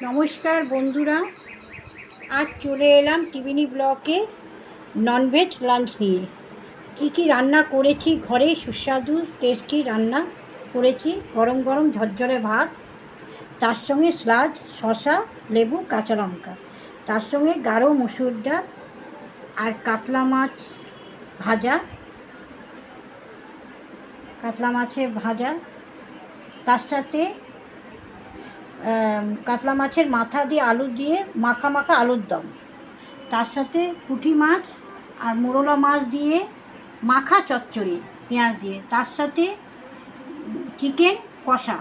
নমস্কার বন্ধুরা, আজ চলে এলাম ত্রিবেণী ব্লকে ননভেজ লাঞ্চ নিয়ে। কী রান্না করেছি ঘরে, সুস্বাদু টেস্টি রান্না করেছি। গরম গরম ঝরঝরে ভাত, তার সঙ্গে স্যালাড, শসা, লেবু, কাঁচা লঙ্কা, তার সঙ্গে গাঢ় মসুর ডাল আর কাতলা মাছ ভাজা, কাতলা মাছের ভাজা, তার সাথে কাতলা মাছের মাথা দিয়ে আলু দিয়ে মাখা মাখা আলুর দম, তার সাথে পুঁটি মাছ আর মোরলা মাছ দিয়ে মাখা চচ্চড়ি পেঁয়াজ দিয়ে, তার সাথে চিকেন কষা,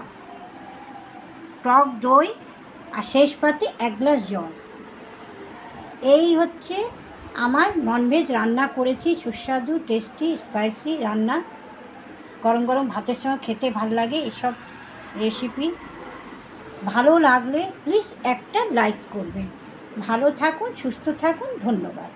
টক দই আর শেষ পাতে 1 গ্লাস জল। এই হচ্ছে আমার ননভেজ রান্না করেছি, সুস্বাদু টেস্টি স্পাইসি রান্না। গরম গরম ভাতের সঙ্গে খেতে ভালো লাগে এসব রেসিপি। ভালো লাগলে প্লিজ একটা লাইক করবেন। ভালো থাকুন, সুস্থ থাকুন, ধন্যবাদ।